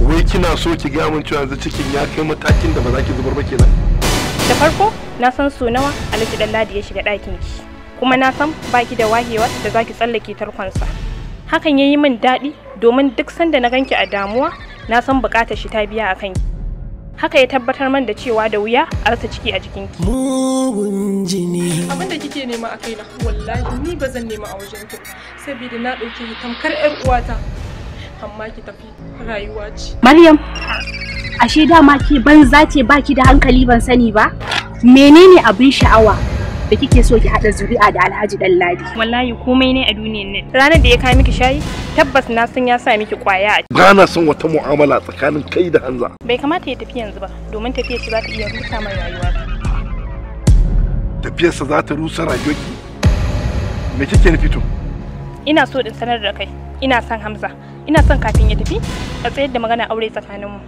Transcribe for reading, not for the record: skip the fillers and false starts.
Wai kina so ki ga mun cewa yanzu cikin ya kai matakin da ba za ki zubar ba kenan? Da farko na san so nawa Alhaji Ɗanladi ya shiga ɗakin ki, kuma na san baki da wayewa da zaki tsallake tarkonsa. Hakan yayi min daɗi domin duk sanda na ganki a damuwa na san buƙatar shi ta biya a kanki. Haka ya tabbatar man da cewa da wuya a rasa ciki a jikinki. Mugun jini. Abin da kike nema a kaina wallahi ni ba zan nema a wajen ki saboda na ɗauke ki tamkar ƴar uwata. Amma ki tafi rayuwa ce. Maryam, ashe dama ke banza ce baki da hankali ban sani ba? Menene abin sha'awa da kike so ki hada zuri'a da Alhaji Ɗanladi? Wallahi komai ne a duniyar nan. Ranar da ya kawo miki shayi, tabbas na san ya sa miki kwaya a ciki. Ba na son wata mu'amala tsakanin kai da Hanza. Bai kamata ya tafi yanzu ba, domin tafiyar shi za ta iya rusa mai rayuwa. Tafiyarsa za ta rusa rayuwarki. Me kike nufi to? Ina so in sanar da kai, ina son Hamza. Ina son kafin ya tafi, a tsayar da magana aure tsakaninmu.